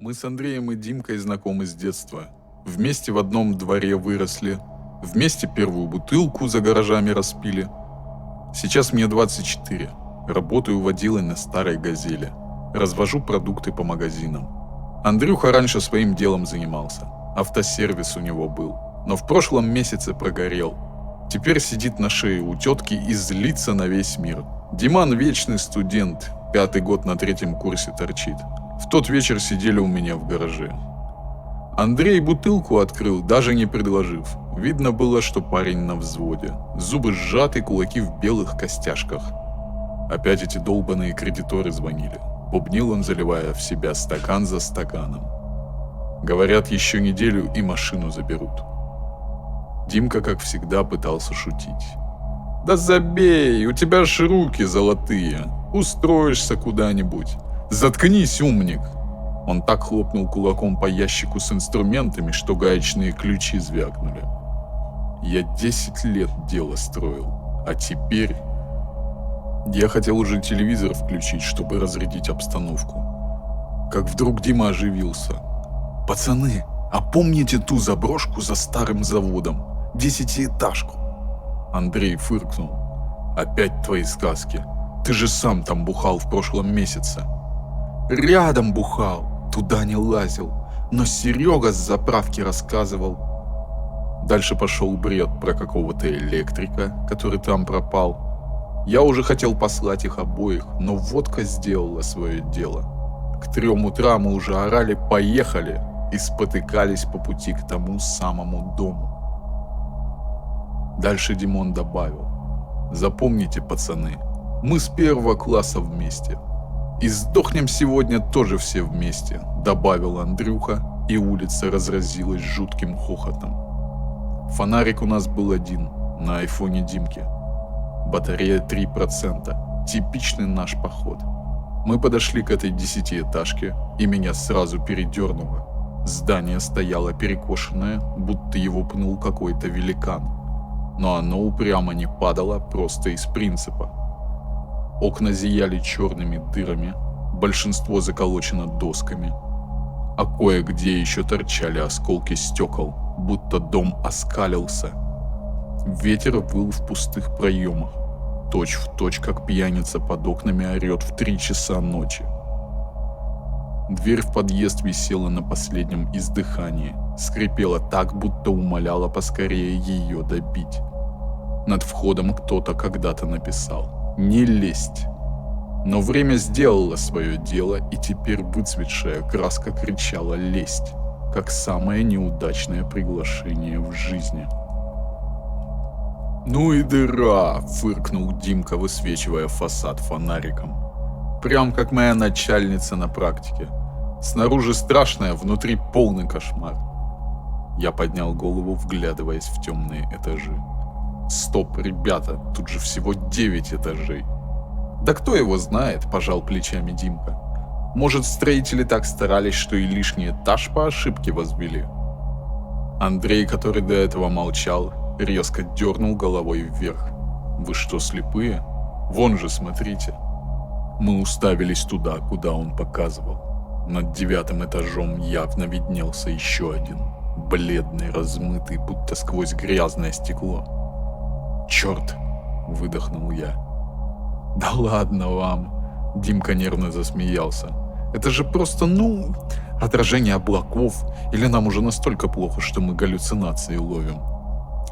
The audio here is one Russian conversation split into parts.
Мы с Андреем и Димкой знакомы с детства. Вместе в одном дворе выросли. Вместе первую бутылку за гаражами распили. Сейчас мне 24. Работаю водилой на старой «Газели». Развожу продукты по магазинам. Андрюха раньше своим делом занимался. Автосервис у него был. Но в прошлом месяце прогорел. Теперь сидит на шее у тетки и злится на весь мир. Диман вечный студент. 5-й год на 3-м курсе торчит. В тот вечер сидели у меня в гараже. Андрей бутылку открыл, даже не предложив. Видно было, что парень на взводе. Зубы сжаты, кулаки в белых костяшках. Опять эти долбаные кредиторы звонили. Бубнил он, заливая в себя стакан за стаканом. Говорят, еще неделю и машину заберут. Димка, как всегда, пытался шутить. «Да забей, у тебя ж руки золотые. Устроишься куда-нибудь. Заткнись, умник!» Он так хлопнул кулаком по ящику с инструментами, что гаечные ключи звякнули. Я 10 лет дело строил, а теперь... Я хотел уже телевизор включить, чтобы разрядить обстановку. Как вдруг Дима оживился. «Пацаны, а помните ту заброшку за старым заводом? 10-этажку?» Андрей фыркнул. «Опять твои сказки. Ты же сам там бухал в прошлом месяце». «Рядом бухал, туда не лазил, но Серега с заправки рассказывал». Дальше пошел бред про какого-то электрика, который там пропал. Я уже хотел послать их обоих, но водка сделала свое дело. К 3 утра мы уже орали «поехали» и спотыкались по пути к тому самому дому. Дальше Димон добавил: «Запомните, пацаны, мы с 1-го класса вместе. И сдохнем сегодня тоже все вместе», — добавил Андрюха, и улица разразилась жутким хохотом. Фонарик у нас был один, на айфоне Димки. Батарея 3%. Типичный наш поход. Мы подошли к этой 10-этажке, и меня сразу передернуло. Здание стояло перекошенное, будто его пнул какой-то великан. Но оно упрямо не падало, просто из принципа. Окна зияли черными дырами, большинство заколочено досками, а кое-где еще торчали осколки стекол, будто дом оскалился. Ветер выл в пустых проемах, точь-в-точь, как пьяница под окнами орет в 3 часа ночи. Дверь в подъезд висела на последнем издыхании, скрипела так, будто умоляла поскорее ее добить. Над входом кто-то когда-то написал: «Не лезть». Но время сделало свое дело, и теперь выцветшая краска кричала «лезть», как самое неудачное приглашение в жизни. «Ну и дыра!» — фыркнул Димка, высвечивая фасад фонариком. «Прям как моя начальница на практике. Снаружи страшное, внутри полный кошмар». Я поднял голову, вглядываясь в темные этажи. «Стоп, ребята, тут же всего 9 этажей». «Да кто его знает?» – пожал плечами Димка. «Может, строители так старались, что и лишний этаж по ошибке возвели?» Андрей, который до этого молчал, резко дернул головой вверх. «Вы что, слепые? Вон же, смотрите». Мы уставились туда, куда он показывал. Над 9-м этажом явно виднелся еще один, бледный, размытый, будто сквозь грязное стекло. «Черт!» – выдохнул я. «Да ладно вам!» – Димка нервно засмеялся. «Это же просто, отражение облаков, или нам уже настолько плохо, что мы галлюцинации ловим?»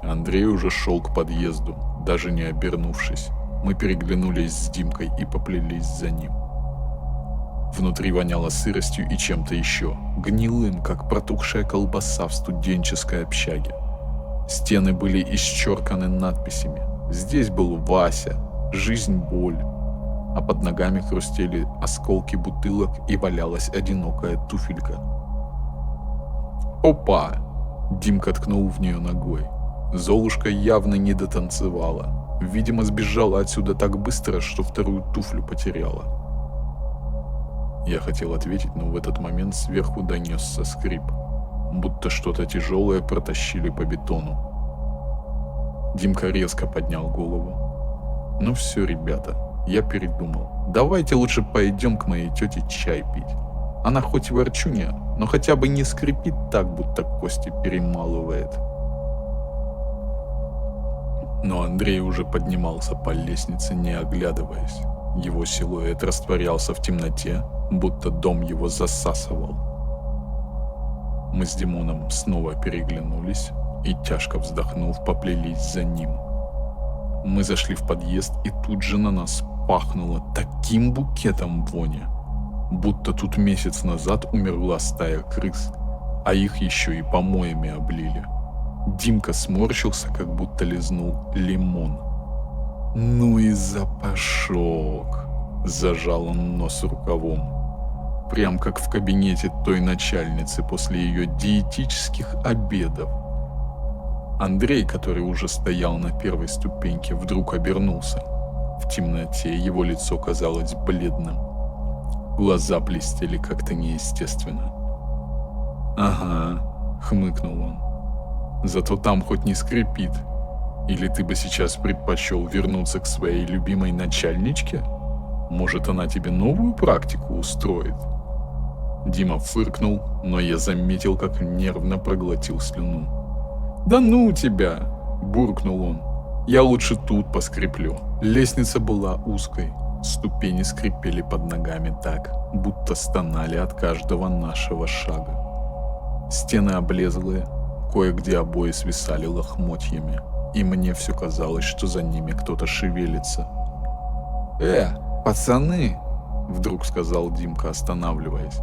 Андрей уже шел к подъезду, даже не обернувшись. Мы переглянулись с Димкой и поплелись за ним. Внутри воняло сыростью и чем-то еще, гнилым, как протухшая колбаса в студенческой общаге. Стены были исчерканы надписями. Здесь был Вася, жизнь – боль. А под ногами хрустели осколки бутылок и валялась одинокая туфелька. «Опа!» – Димка ткнул в нее ногой. Золушка явно не дотанцевала. Видимо, сбежала отсюда так быстро, что вторую туфлю потеряла. Я хотел ответить, но в этот момент сверху донесся скрип, будто что-то тяжелое протащили по бетону. Димка резко поднял голову. «Ну все, ребята, я передумал. Давайте лучше пойдем к моей тете чай пить. Она хоть и ворчунья, но хотя бы не скрипит так, будто кости перемалывает. Но Андрей уже поднимался по лестнице, не оглядываясь. Его силуэт растворялся в темноте, будто дом его засасывал. Мы с Димоном снова переглянулись и, тяжко вздохнув, поплелись за ним. Мы зашли в подъезд, и тут же на нас пахнуло таким букетом вони, будто тут месяц назад умерла стая крыс, а их еще и помоями облили. Димка сморщился, как будто лизнул лимон. «Ну и запашок!» – зажал он нос рукавом. Прям как в кабинете той начальницы после ее диетических обедов. Андрей, который уже стоял на первой ступеньке, вдруг обернулся. В темноте его лицо казалось бледным. Глаза блестели как-то неестественно. «Ага», — хмыкнул он. «Зато там хоть не скрипит. Или ты бы сейчас предпочел вернуться к своей любимой начальничке? Может, она тебе новую практику устроит?» Дима фыркнул, но я заметил, как нервно проглотил слюну. «Да ну тебя!» – буркнул он. «Я лучше тут поскреплю». Лестница была узкой. Ступени скрипели под ногами так, будто стонали от каждого нашего шага. Стены облезлые, кое-где обои свисали лохмотьями, и мне все казалось, что за ними кто-то шевелится. Пацаны!» – вдруг сказал Димка, останавливаясь.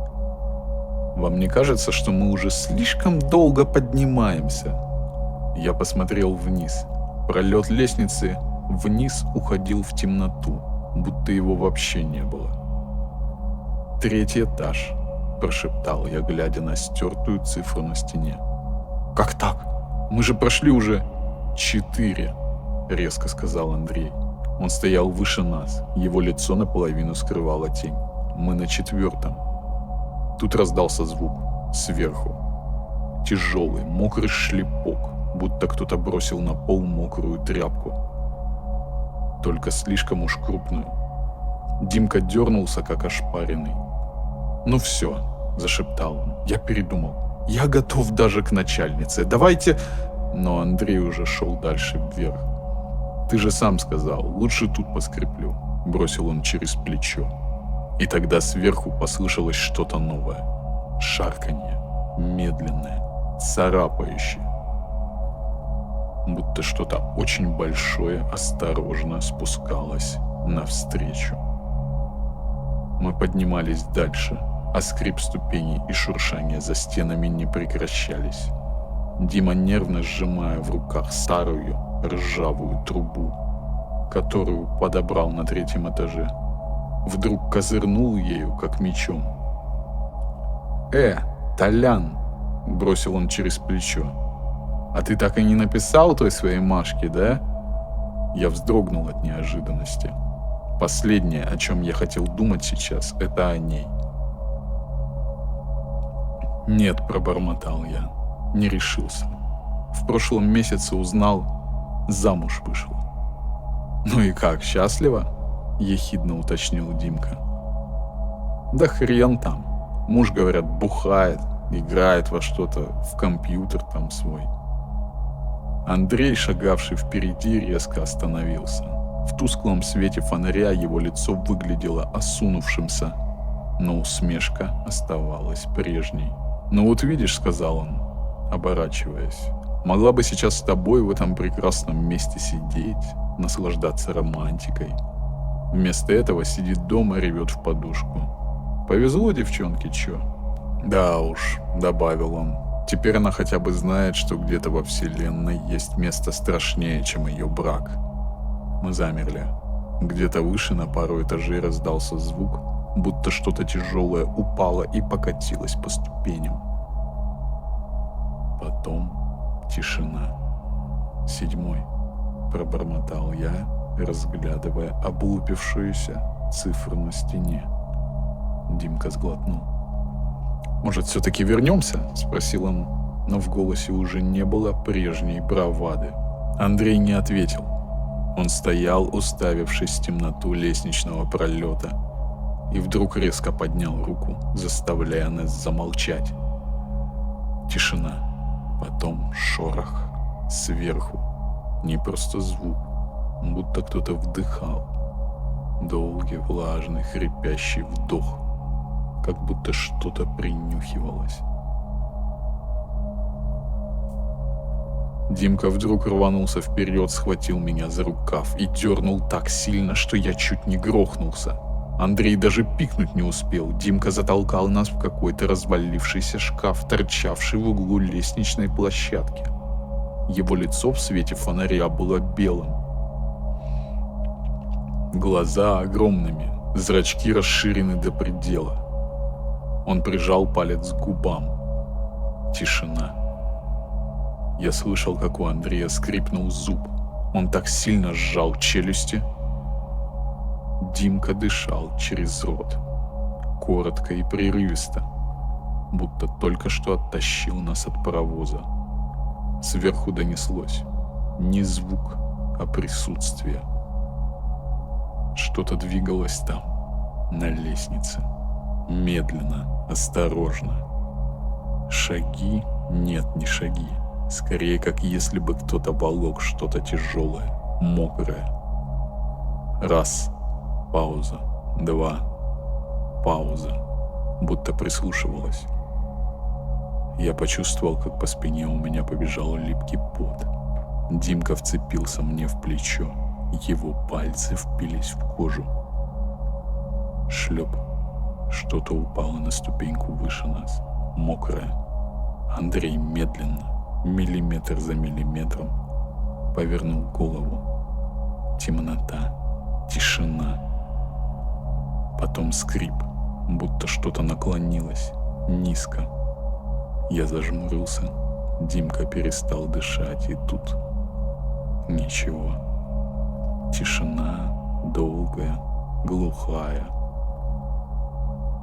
«Вам не кажется, что мы уже слишком долго поднимаемся?» Я посмотрел вниз. Пролет лестницы вниз уходил в темноту, будто его вообще не было. «3-й этаж», – прошептал я, глядя на стертую цифру на стене. «Как так? Мы же прошли уже...» «4», – резко сказал Андрей. Он стоял выше нас, его лицо наполовину скрывала тень. Мы на 4-м. Тут раздался звук. Сверху. Тяжелый, мокрый шлепок, будто кто-то бросил на пол мокрую тряпку. Только слишком уж крупную. Димка дернулся, как ошпаренный. «Ну все», – зашептал он. «Я передумал. Я готов даже к начальнице. Давайте...» Но Андрей уже шел дальше вверх. «Ты же сам сказал, лучше тут поскреплю», – бросил он через плечо. И тогда сверху послышалось что-то новое. Шарканье, медленное, царапающее. Будто что-то очень большое осторожно спускалось навстречу. Мы поднимались дальше, а скрип ступеней и шуршание за стенами не прекращались. Дима, нервно сжимая в руках старую ржавую трубу, которую подобрал на 3-м этаже, вдруг козырнул ею, как мечом. Толян!» – бросил он через плечо. «А ты так и не написал той своей Машке, да?» Я вздрогнул от неожиданности. Последнее, о чем я хотел думать сейчас, это о ней. «Нет», – пробормотал я, не решился. В прошлом месяце узнал, замуж вышла. «Ну и как, счастлива?» – ехидно уточнил Димка. «Да хрен там. Муж, говорят, бухает, играет во что-то, в компьютер там свой». Андрей, шагавший впереди, резко остановился. В тусклом свете фонаря его лицо выглядело осунувшимся, но усмешка оставалась прежней. «Ну вот видишь», — сказал он, оборачиваясь, — «могла бы сейчас с тобой в этом прекрасном месте сидеть, наслаждаться романтикой. Вместо этого сидит дома и ревет в подушку. Повезло девчонке, чё?» «Да уж», — добавил он, — «теперь она хотя бы знает, что где-то во вселенной есть место страшнее, чем ее брак». Мы замерли. Где-то выше на пару этажей раздался звук, будто что-то тяжелое упало и покатилось по ступеням. Потом тишина. 7-й, пробормотал я, разглядывая облупившуюся цифру на стене. Димка сглотнул. «Может, все-таки вернемся?» – спросил он, но в голосе уже не было прежней бравады. Андрей не ответил. Он стоял, уставившись в темноту лестничного пролета, и вдруг резко поднял руку, заставляя нас замолчать. Тишина, потом шорох, сверху, не просто звук, будто кто-то вдыхал. Долгий, влажный, хрипящий вдох, как будто что-то принюхивалось. Димка вдруг рванулся вперед, схватил меня за рукав и дернул так сильно, что я чуть не грохнулся. Андрей даже пикнуть не успел. Димка затолкал нас в какой-то развалившийся шкаф, торчавший в углу лестничной площадки. Его лицо в свете фонаря было белым. Глаза огромными, зрачки расширены до предела. Он прижал палец к губам. Тишина. Я слышал, как у Андрея скрипнул зуб. Он так сильно сжал челюсти. Димка дышал через рот, коротко и прерывисто, будто только что оттащил нас от паровоза. Сверху донеслось не звук, а присутствие. Что-то двигалось там, на лестнице. Медленно, осторожно. Шаги? Нет, не шаги. Скорее, как если бы кто-то волок что-то тяжелое, мокрое. Раз. Пауза. Два. Пауза. Будто прислушивалась. Я почувствовал, как по спине у меня побежал липкий пот. Димка вцепился мне в плечо. Его пальцы впились в кожу. Шлеп. Что-то упало на ступеньку выше нас. Мокрое. Андрей медленно, миллиметр за миллиметром, повернул голову. Темнота. Тишина. Потом скрип, будто что-то наклонилось, низко. Я зажмурился. Димка перестал дышать, и тут ничего. Тишина, долгая, глухая.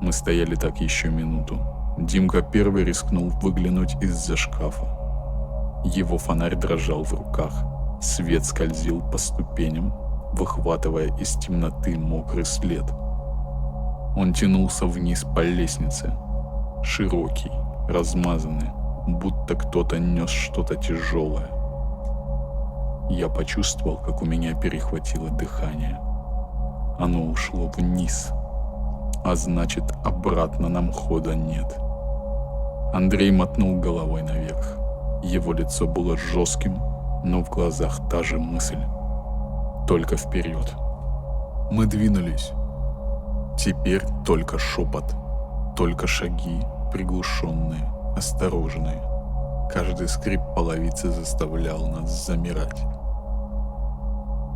Мы стояли так еще минуту. Димка первый рискнул выглянуть из-за шкафа. Его фонарь дрожал в руках. Свет скользил по ступеням, выхватывая из темноты мокрый след. Он тянулся вниз по лестнице, широкий, размазанный, будто кто-то нес что-то тяжелое. Я почувствовал, как у меня перехватило дыхание. Оно ушло вниз, а значит, обратно нам хода нет. Андрей мотнул головой наверх. Его лицо было жестким, но в глазах та же мысль. Только вперед. Мы двинулись. Теперь только шепот, только шаги, приглушенные, осторожные. Каждый скрип половицы заставлял нас замирать.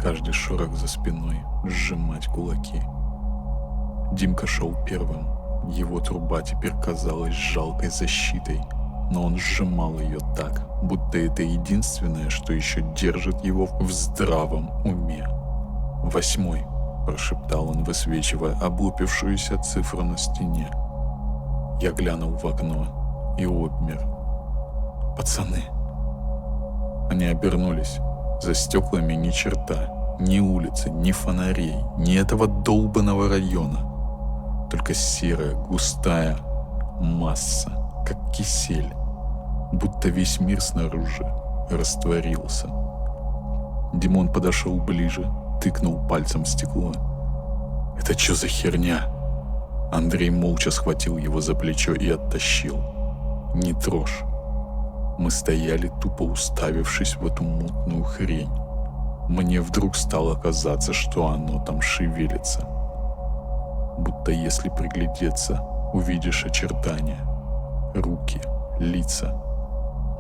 Каждый шорох за спиной сжимать кулаки. Димка шел первым. Его труба теперь казалась жалкой защитой, но он сжимал ее так, будто это единственное, что еще держит его в здравом уме. 8, прошептал он, высвечивая облупившуюся цифру на стене. Я глянул в окно и обмер. Пацаны. Они обернулись. За стеклами ни черта, ни улицы, ни фонарей, ни этого долбанного района. Только серая, густая масса, как кисель, будто весь мир снаружи растворился. Димон подошел ближе, тыкнул пальцем в стекло. «Это что за херня?» Андрей молча схватил его за плечо и оттащил. «Не трожь». Мы стояли, тупо уставившись в эту мутную хрень. Мне вдруг стало казаться, что оно там шевелится. Будто если приглядеться, увидишь очертания. Руки, лица.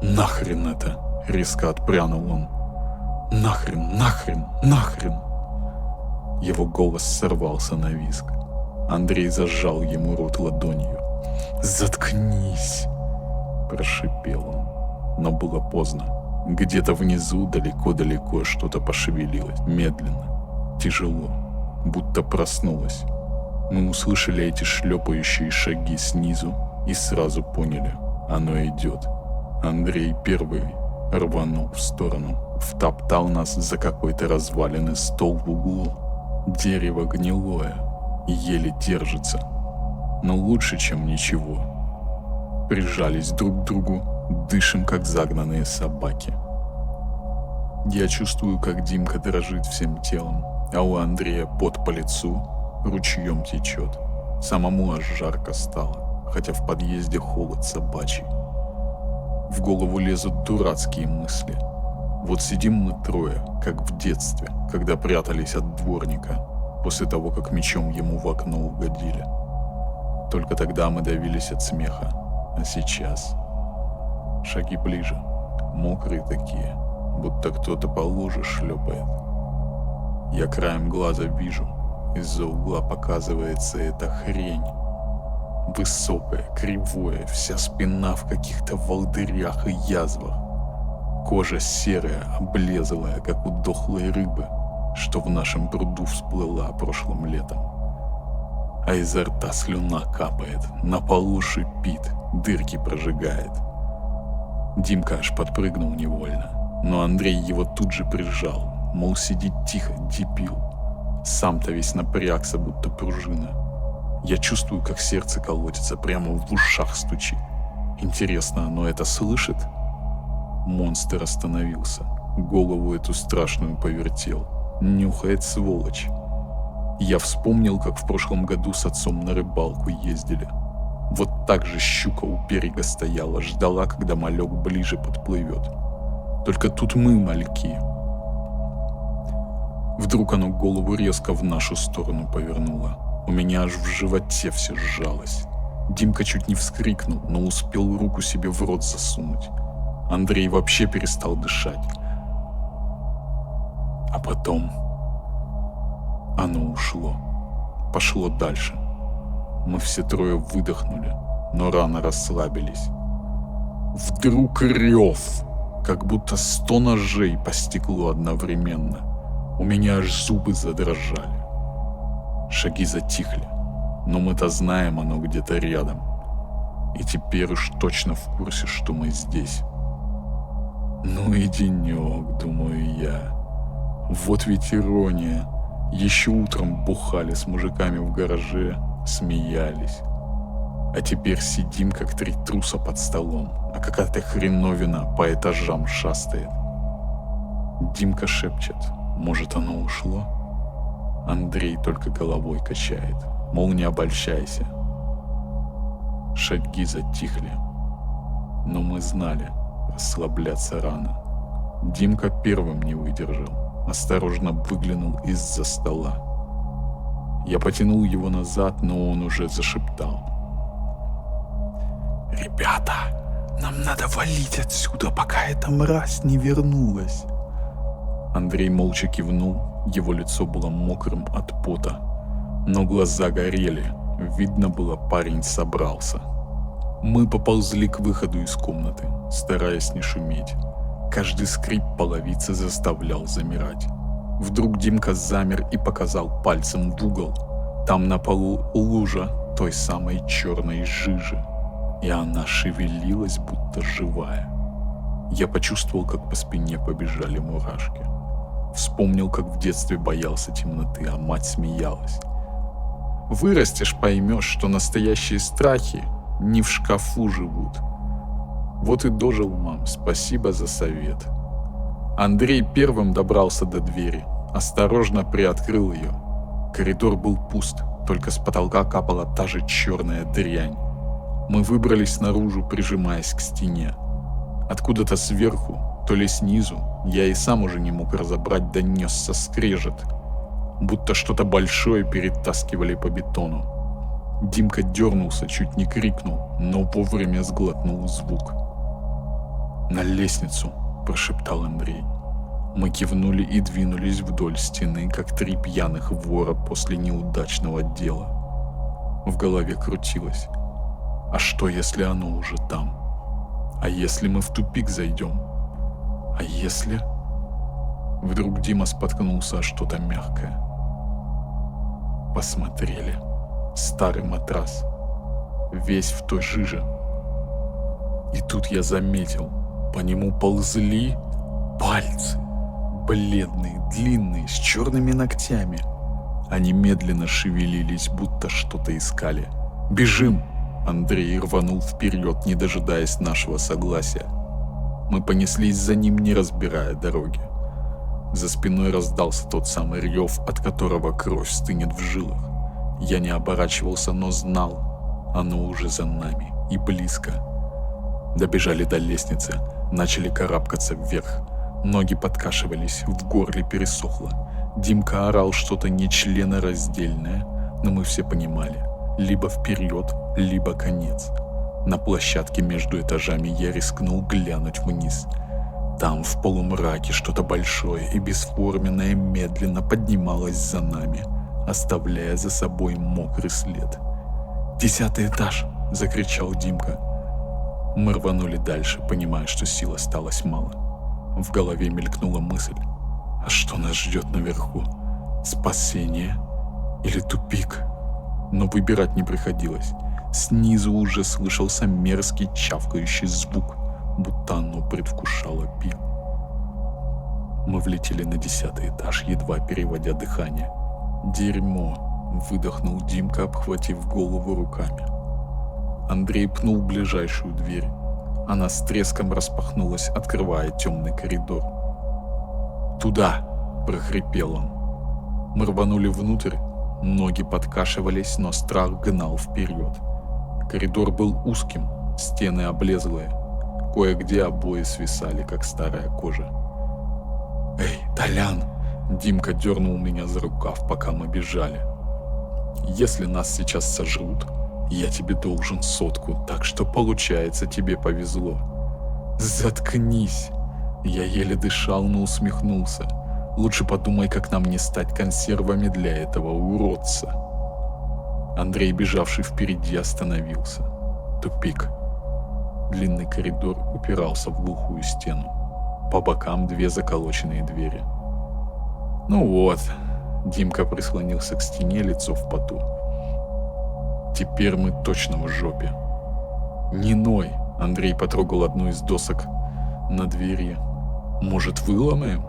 «Нахрен это!» — резко отпрянул он. «Нахрен, нахрен, нахрен!» Его голос сорвался на визг. Андрей зажал ему рот ладонью. «Заткнись!» — прошипел он. Но было поздно. Где-то внизу, далеко-далеко, что-то пошевелилось. Медленно, тяжело, будто проснулось. Мы услышали эти шлепающие шаги снизу и сразу поняли, оно идет. Андрей первый рванул в сторону, втоптал нас за какой-то разваленный стол в углу. Дерево гнилое, и еле держится, но лучше, чем ничего. Прижались друг к другу, дышим, как загнанные собаки. Я чувствую, как Димка дрожит всем телом, а у Андрея пот по лицу ручьем течет. Самому аж жарко стало, хотя в подъезде холод собачий. В голову лезут дурацкие мысли. Вот сидим мы трое, как в детстве, когда прятались от дворника, после того, как мечом ему в окно угодили. Только тогда мы давились от смеха, а сейчас шаги ближе, мокрые такие, будто кто-то по луже шлепает. Я краем глаза вижу, из-за угла показывается эта хрень. Высокое, кривое, вся спина в каких-то волдырях и язвах. Кожа серая, облезлая, как у дохлой рыбы, что в нашем пруду всплыла прошлым летом. А изо рта слюна капает, на полу шипит, дырки прожигает. Димка аж подпрыгнул невольно, но Андрей его тут же прижал, мол, сиди тихо, дебил. Сам-то весь напрягся, будто пружина. Я чувствую, как сердце колотится, прямо в ушах стучит. Интересно, оно это слышит? Монстр остановился, голову эту страшную повертел. Нюхает, сволочь. Я вспомнил, как в прошлом году с отцом на рыбалку ездили. Вот так же щука у берега стояла, ждала, когда малек ближе подплывет. Только тут мы мальки. Вдруг оно голову резко в нашу сторону повернуло. У меня аж в животе все сжалось. Димка чуть не вскрикнул, но успел руку себе в рот засунуть. Андрей вообще перестал дышать. А потом оно ушло. Пошло дальше. Мы все трое выдохнули, но рано расслабились. Вдруг рев, как будто 100 ножей по стеклу одновременно. У меня аж зубы задрожали. Шаги затихли, но мы-то знаем, оно где-то рядом. И теперь уж точно в курсе, что мы здесь. Ну и денек, думаю я. Вот ведь ирония. Еще утром бухали с мужиками в гараже, смеялись. А теперь сидим, как 3 труса под столом, а какая-то хреновина по этажам шастает. Димка шепчет, может, оно ушло? Андрей только головой качает, мол, не обольщайся. Шаги затихли, но мы знали, расслабляться рано. Димка первым не выдержал, осторожно выглянул из-за стола. Я потянул его назад, но он уже зашептал. «Ребята, нам надо валить отсюда, пока эта мразь не вернулась». Андрей молча кивнул, его лицо было мокрым от пота, но глаза горели, видно было, парень собрался. Мы поползли к выходу из комнаты, стараясь не шуметь. Каждый скрип половицы заставлял замирать. Вдруг Димка замер и показал пальцем в угол. Там на полу лужа той самой черной жижи, и она шевелилась, будто живая. Я почувствовал, как по спине побежали мурашки. Вспомнил, как в детстве боялся темноты, а мать смеялась. Вырастешь, поймешь, что настоящие страхи не в шкафу живут. Вот и дожил, мам, спасибо за совет. Андрей первым добрался до двери, осторожно приоткрыл ее. Коридор был пуст, только с потолка капала та же черная дрянь. Мы выбрались наружу, прижимаясь к стене. Откуда-то сверху, то ли снизу, я и сам уже не мог разобрать, донесся скрежет, будто что-то большое перетаскивали по бетону. Димка дернулся, чуть не крикнул, но вовремя сглотнул звук. «На лестницу!» – прошептал Андрей. Мы кивнули и двинулись вдоль стены, как 3 пьяных вора после неудачного дела. В голове крутилось. А что, если оно уже там? А если мы в тупик зайдем? А если... Вдруг Дима споткнулся о что-то мягкое. Посмотрели. Старый матрас. Весь в той жиже. И тут я заметил, по нему ползли пальцы. Бледные, длинные, с черными ногтями. Они медленно шевелились, будто что-то искали. «Бежим!» Андрей рванул вперед, не дожидаясь нашего согласия. Мы понеслись за ним, не разбирая дороги. За спиной раздался тот самый рев, от которого кровь стынет в жилах. Я не оборачивался, но знал, оно уже за нами и близко. Добежали до лестницы, начали карабкаться вверх. Ноги подкашивались, в горле пересохло. Димка орал что-то нечленораздельное, но мы все понимали: либо вперед, либо конец. На площадке между этажами я рискнул глянуть вниз. Там в полумраке что-то большое и бесформенное медленно поднималось за нами, оставляя за собой мокрый след. «10-й этаж!» – закричал Димка. Мы рванули дальше, понимая, что сил осталось мало. В голове мелькнула мысль: а что нас ждет наверху? Спасение или тупик? Но выбирать не приходилось. Снизу уже слышался мерзкий чавкающий звук, будто оно предвкушало пир. Мы влетели на 10-й этаж, едва переводя дыхание. «Дерьмо!» – выдохнул Димка, обхватив голову руками. Андрей пнул ближайшую дверь. Она с треском распахнулась, открывая темный коридор. «Туда!» – прохрипел он. Мы рванули внутрь, ноги подкашивались, но страх гнал вперед. Коридор был узким, стены облезлые, кое-где обои свисали, как старая кожа. «Эй, Толян!» – Димка дернул меня за рукав, пока мы бежали. «Если нас сейчас сожрут, я тебе должен 100, так что получается, тебе повезло». «Заткнись!» Я еле дышал, но усмехнулся. «Лучше подумай, как нам не стать консервами для этого уродца». Андрей, бежавший впереди, остановился. Тупик. Длинный коридор упирался в глухую стену. По бокам 2 заколоченные двери. «Ну вот», — Димка прислонился к стене, лицо в поту. «Теперь мы точно в жопе». «Не ной», — Андрей потрогал одну из досок на двери. «Может, выломаем?»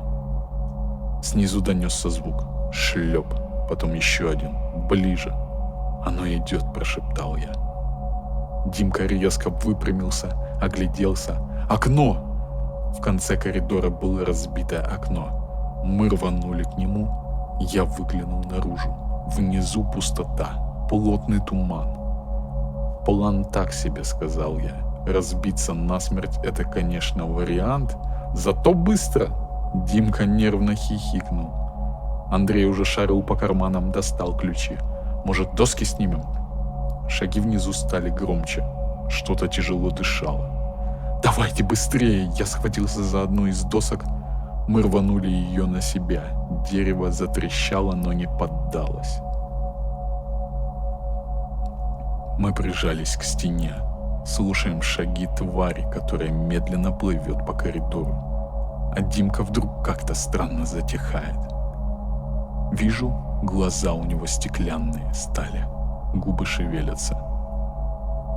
Снизу донесся звук. Шлеп. Потом еще один. Ближе. «Оно идет», — прошептал я. Димка резко выпрямился, огляделся. «Окно!» В конце коридора было разбитое окно. Мы рванули к нему. Я выглянул наружу. Внизу пустота. Плотный туман. «План так себе», — сказал я. «Разбиться насмерть — это, конечно, вариант. Зато быстро!» Димка нервно хихикнул. Андрей уже шарил по карманам, достал ключи. «Может, доски снимем?» Шаги внизу стали громче. Что-то тяжело дышало. «Давайте быстрее!» Я схватился за одну из досок. Мы рванули ее на себя. Дерево затрещало, но не поддалось. Мы прижались к стене. Слушаем шаги твари, которая медленно плывет по коридору. А Димка вдруг как-то странно затихает. Вижу, глаза у него стеклянные стали, губы шевелятся.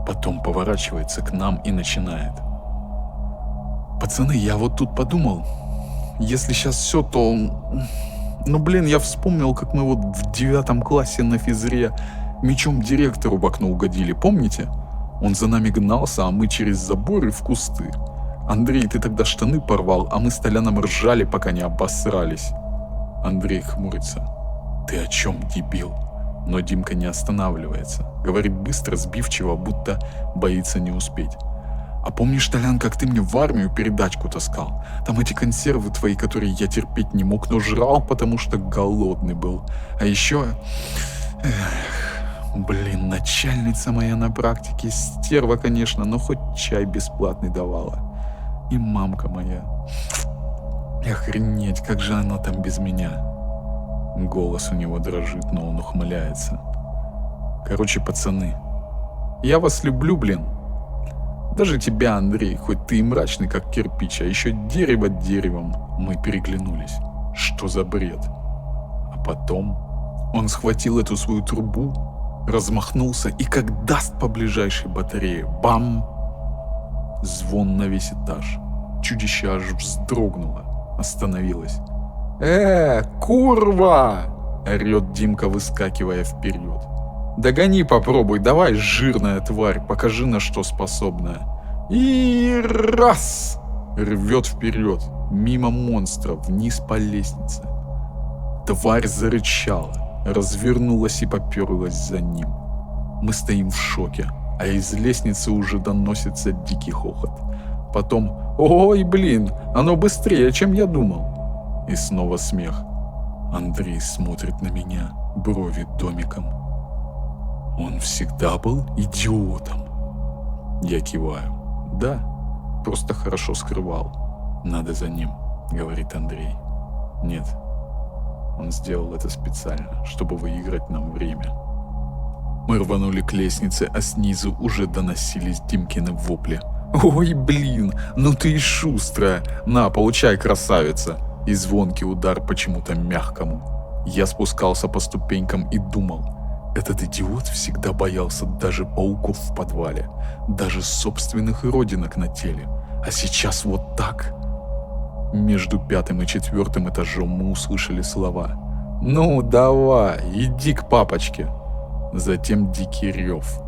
Потом поворачивается к нам и начинает: «Пацаны, я вот тут подумал, если сейчас все, то... Ну блин, я вспомнил, как мы вот в 9 классе на физре мечом директору в окно угодили, помните? Он за нами гнался, а мы через заборы в кусты. Андрей, ты тогда штаны порвал, а мы с Толяном ржали, пока не обосрались». Андрей хмурится. «Ты о чем, дебил?» Но Димка не останавливается. Говорит быстро, сбивчиво, будто боится не успеть. «А помнишь, Толян, как ты мне в армию передачку таскал? Там эти консервы твои, которые я терпеть не мог, но жрал, потому что голодный был. А еще... Блин, начальница моя на практике, стерва, конечно, но хоть чай бесплатный давала. И мамка моя. Охренеть, как же она там без меня». Голос у него дрожит, но он ухмыляется. «Короче, пацаны, я вас люблю, блин. Даже тебя, Андрей, хоть ты и мрачный, как кирпич, а еще дерево деревом». Мы переглянулись. Что за бред? А потом он схватил эту свою трубу, размахнулся и как даст по ближайшей батарее. Бам! Звон на весь этаж. Чудище аж вздрогнуло, остановилось. Курва!» Орет Димка, выскакивая вперед. «Догони попробуй, давай, жирная тварь, покажи, на что способна». И раз! Рвет вперед, мимо монстра, вниз по лестнице. Тварь зарычала, развернулась и поперлась за ним. Мы стоим в шоке, а из лестницы уже доносится дикий хохот. Потом «Ой, блин, оно быстрее, чем я думал». И снова смех. Андрей смотрит на меня, брови домиком. Он всегда был идиотом. Я киваю. Да, просто хорошо скрывал. Надо за ним, говорит Андрей. Нет, он сделал это специально, чтобы выиграть нам время. Мы рванули к лестнице, а снизу уже доносились Димкины вопли. «Ой, блин, ну ты и шустрая! На, получай, красавица!» И звонкий удар почему-то мягкому. Я спускался по ступенькам и думал, этот идиот всегда боялся даже пауков в подвале, даже собственных родинок на теле. А сейчас вот так. Между 5-м и 4-м этажом мы услышали слова. «Ну, давай, иди к папочке!» Затем дикий рев.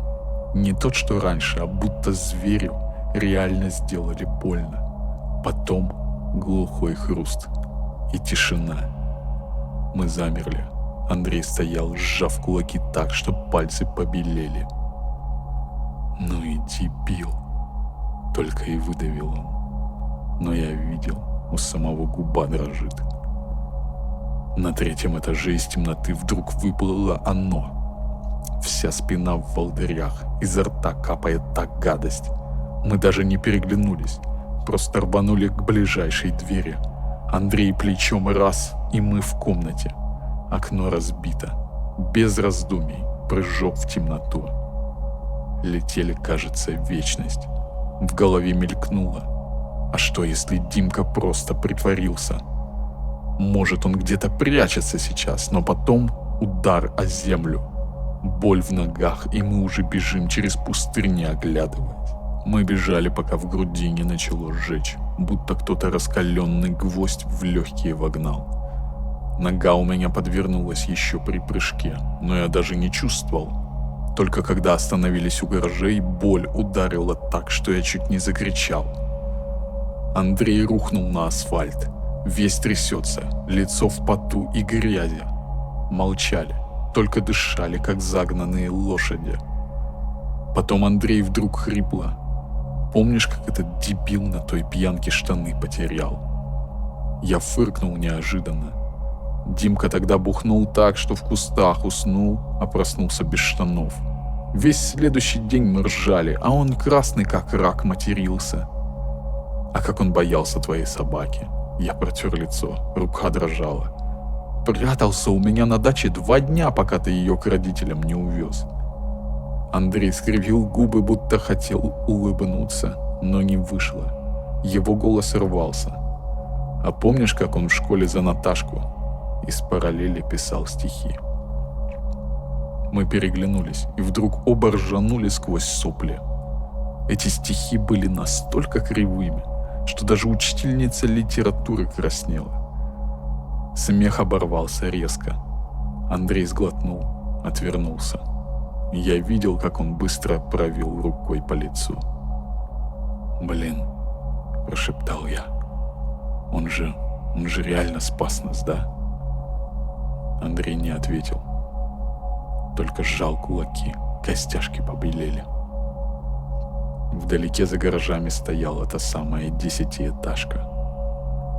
Не тот, что раньше, а будто зверю реально сделали больно. Потом глухой хруст и тишина. Мы замерли. Андрей стоял, сжав кулаки так, что пальцы побелели. «Ну и дебил!» Только и выдавил он. Но я видел, у самого губа дрожит. На 3-м этаже из темноты вдруг выплыло оно. Вся спина в волдырях, изо рта капает та гадость. Мы даже не переглянулись, просто рванули к ближайшей двери. Андрей плечом раз, и мы в комнате. Окно разбито. Без раздумий. Прыжок в темноту. Летели, кажется, вечность. В голове мелькнуло. А что, если Димка просто притворился? Может, он где-то прячется сейчас, но потом удар о землю. Боль в ногах, и мы уже бежим через пустырь, не оглядываясь. Мы бежали, пока в груди не начало жечь, будто кто-то раскаленный гвоздь в легкие вогнал. Нога у меня подвернулась еще при прыжке, но я даже не чувствовал. Только когда остановились у гаражей, боль ударила так, что я чуть не закричал. Андрей рухнул на асфальт. Весь трясется, лицо в поту и грязи. Молчали, только дышали, как загнанные лошади. Потом Андрей вдруг хрипло. «Помнишь, как этот дебил на той пьянке штаны потерял?» Я фыркнул неожиданно. Димка тогда бухнул так, что в кустах уснул, а проснулся без штанов. Весь следующий день мы ржали, а он красный как рак матерился. А как он боялся твоей собаки. Я протер лицо, рука дрожала. Прятался у меня на даче 2 дня, пока ты ее к родителям не увез. Андрей скривил губы, будто хотел улыбнуться, но не вышло. Его голос рвался. А помнишь, как он в школе за Наташку из параллели писал стихи? Мы переглянулись и вдруг оба ржанули сквозь сопли. Эти стихи были настолько кривыми, что даже учительница литературы краснела. Смех оборвался резко. Андрей сглотнул, отвернулся. Я видел, как он быстро провел рукой по лицу. «Блин», – прошептал я, – он же реально спас нас, да?» Андрей не ответил, только сжал кулаки, костяшки побелели. Вдалеке за гаражами стояла та самая 10-этажка.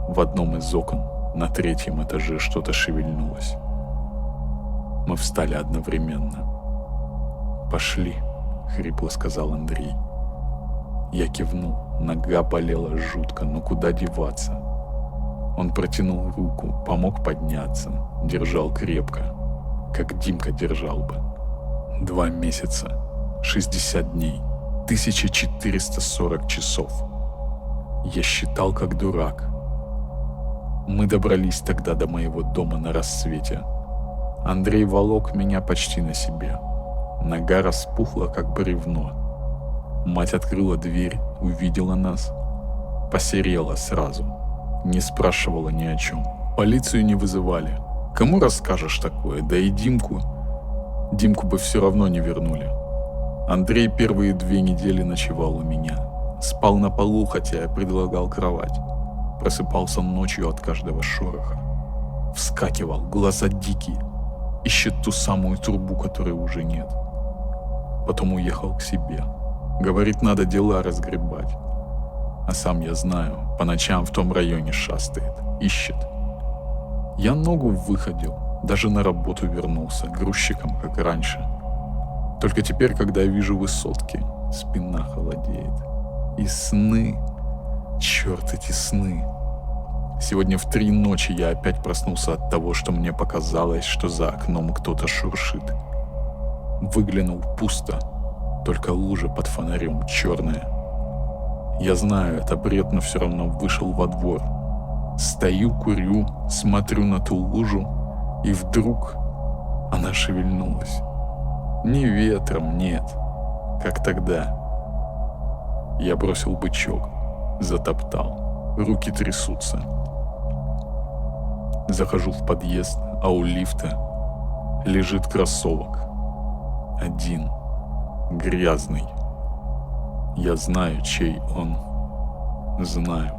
В одном из окон на 3-м этаже что-то шевельнулось. Мы встали одновременно. «Пошли», — хрипло сказал Андрей. Я кивнул, нога болела жутко, но куда деваться? Он протянул руку, помог подняться, держал крепко, как Димка держал бы. 2 месяца, 60 дней, 1440 часов. Я считал как дурак. Мы добрались тогда до моего дома на рассвете. Андрей волок меня почти на себе. Нога распухла, как бревно. Мать открыла дверь, увидела нас. Посерела сразу. Не спрашивала ни о чем. Полицию не вызывали. Кому расскажешь такое? Да и Димку. Димку бы все равно не вернули. Андрей первые 2 недели ночевал у меня. Спал на полу, хотя я предлагал кровать. Просыпался ночью от каждого шороха. Вскакивал, глаза дикие. Ищет ту самую трубу, которой уже нет. Потом уехал к себе. Говорит, надо дела разгребать. А сам я знаю, по ночам в том районе шастает, ищет. Я ногу выходил, даже на работу вернулся, грузчиком, как раньше. Только теперь, когда я вижу высотки, спина холодеет. И сны, черт эти сны. Сегодня в 3 ночи я опять проснулся от того, что мне показалось, что за окном кто-то шуршит. Выглянул пусто, только лужа под фонарем черная. Я знаю, это бред, но все равно вышел во двор. Стою, курю, смотрю на ту лужу, и вдруг она шевельнулась. Не ветром, нет, как тогда. Я бросил бычок, затоптал, руки трясутся. Захожу в подъезд, а у лифта лежит кроссовок. Один, грязный. Я знаю, чей он. Знаю.